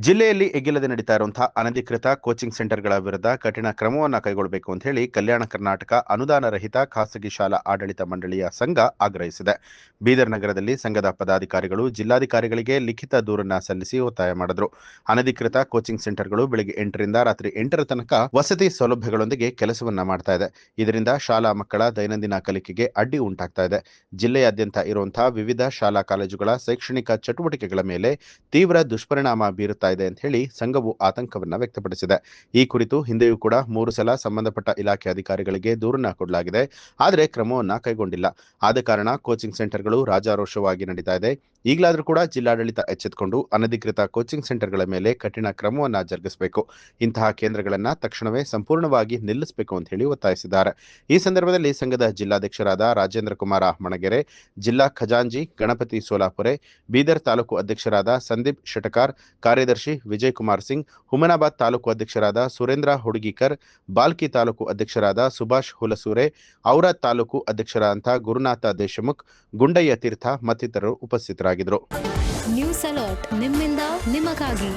ಜಿಲ್ಲೆಯಲ್ಲಿ ಎಗ್ಗಿಲ್ಲದೆ ನಡೀತಾ ಇರುವಂತಹ ಅನಧಿಕೃತ ಕೋಚಿಂಗ್ ಸೆಂಟರ್ಗಳ ವಿರುದ್ಧ ಕಠಿಣ ಕ್ರಮವನ್ನು ಕೈಗೊಳ್ಳಬೇಕು ಅಂತ ಹೇಳಿ ಕಲ್ಯಾಣ ಕರ್ನಾಟಕ ಅನುದಾನ ರಹಿತ ಖಾಸಗಿ ಶಾಲಾ ಆಡಳಿತ ಮಂಡಳಿಯ ಸಂಘ ಆಗ್ರಹಿಸಿದೆ. ಬೀದರ್ ನಗರದಲ್ಲಿ ಸಂಘದ ಪದಾಧಿಕಾರಿಗಳು ಜಿಲ್ಲಾಧಿಕಾರಿಗಳಿಗೆ ಲಿಖಿತ ದೂರನ್ನ ಸಲ್ಲಿಸಿ ಒತ್ತಾಯ ಮಾಡಿದ್ರು. ಅನಧಿಕೃತ ಕೋಚಿಂಗ್ ಸೆಂಟರ್ಗಳು ಬೆಳಗ್ಗೆ 8ರಿಂದ ರಾತ್ರಿ 8ರ ತನಕ ವಸತಿ ಸೌಲಭ್ಯಗಳೊಂದಿಗೆ ಕೆಲಸವನ್ನ ಮಾಡ್ತಾ ಇದೆ. ಇದರಿಂದ ಶಾಲಾ ಮಕ್ಕಳ ದೈನಂದಿನ ಕಲಿಕೆಗೆ ಅಡ್ಡಿ ಉಂಟಾಗ್ತಾ ಇದೆ. ಜಿಲ್ಲೆಯಾದ್ಯಂತ ಇರುವಂತಹ ವಿವಿಧ ಶಾಲಾ ಕಾಲೇಜುಗಳ ಶೈಕ್ಷಣಿಕ ಚಟುವಟಿಕೆಗಳ ಮೇಲೆ ತೀವ್ರ ದುಷ್ಪರಿಣಾಮ ಬೀರುತ್ತಾ ಇದೆ ಅಂತ ಹೇಳಿ ಸಂಘವು ಆತಂಕವನ್ನ ವ್ಯಕ್ತಪಡಿಸಿದೆ. ಈ ಕುರಿತು ಹಿಂದೆಯೂ ಕೂಡ 3 ಸಲ ಸಂಬಂಧಪಟ್ಟ ಇಲಾಖೆ ಅಧಿಕಾರಿಗಳಿಗೆ ದೂರನ್ನ ಕೊಡಲಾಗಿದೆ. ಆದರೆ ಕ್ರಮವನ್ನ ಕೈಗೊಂಡಿಲ್ಲ. ಆದ ಕಾರಣ ಕೋಚಿಂಗ್ ಸೆಂಟರ್ಗಳು ರಾಜಾರೋಷವಾಗಿ ನಡೀತಾ ಇದೆ. ಈಗಲಾದ್ರೂ ಕೂಡ ಜಿಲ್ಲಾಡಳಿತ ಎಚ್ಚೆತ್ತುಕೊಂಡು ಅನಧಿಕೃತ ಕೋಚಿಂಗ್ ಸೆಂಟರ್ಗಳ ಮೇಲೆ ಕಠಿಣ ಕ್ರಮವನ್ನ ಜರುಗಿಸಬೇಕು. ಇಂತಹ ಕೇಂದ್ರಗಳನ್ನ ತಕ್ಷಣವೇ ಸಂಪೂರ್ಣವಾಗಿ ನಿಲ್ಲಿಸಬೇಕು ಅಂತ ಹೇಳಿ ಒತ್ತಾಯಿಸಿದ್ದಾರೆ. ಈ ಸಂದರ್ಭದಲ್ಲಿ ಸಂಘದ ಜಿಲ್ಲಾಧ್ಯಕ್ಷರಾದ ರಾಜೇಂದ್ರ ಕುಮಾರ ಮಣಗೆರೆ, ಜಿಲ್ಲಾ ಖಜಾಂಜಿ ಗಣಪತಿ ಸೋಲಾಪುರೆ, ಬೀದರ್ ತಾಲೂಕು ಅಧ್ಯಕ್ಷರಾದ ಸಂದೀಪ್ ಶೆಟಕಾರ್, ಕಾರ್ಯದರ್ಶಿ ವಿಜಯ್ ಕುಮಾರ್ ಸಿಂಗ್, ಹುಮನಾಬಾದ್ ತಾಲೂಕು ಅಧ್ಯಕ್ಷರಾದ ಸುರೇಂದ್ರ ಹುಡುಗಿಕರ್, ಬಾಲ್ಕಿ ತಾಲೂಕು ಅಧ್ಯಕ್ಷರಾದ ಸುಭಾಷ್ ಹುಲಸೂರೆ, ಔರಾದ್ ತಾಲೂಕು ಅಧ್ಯಕ್ಷರಾದಂಥ ಗುರುನಾಥ ದೇಶಮುಖ್, ಗುಂಡಯ್ಯ ತೀರ್ಥ ಮತ್ತಿತರರು ಉಪಸ್ಥಿತರಾಗಿದ್ದರು. ನ್ಯೂಸ್ ಅಲರ್ಟ್ ನಿಮ್ಮಿಂದ ನಿಮಗಾಗಿ.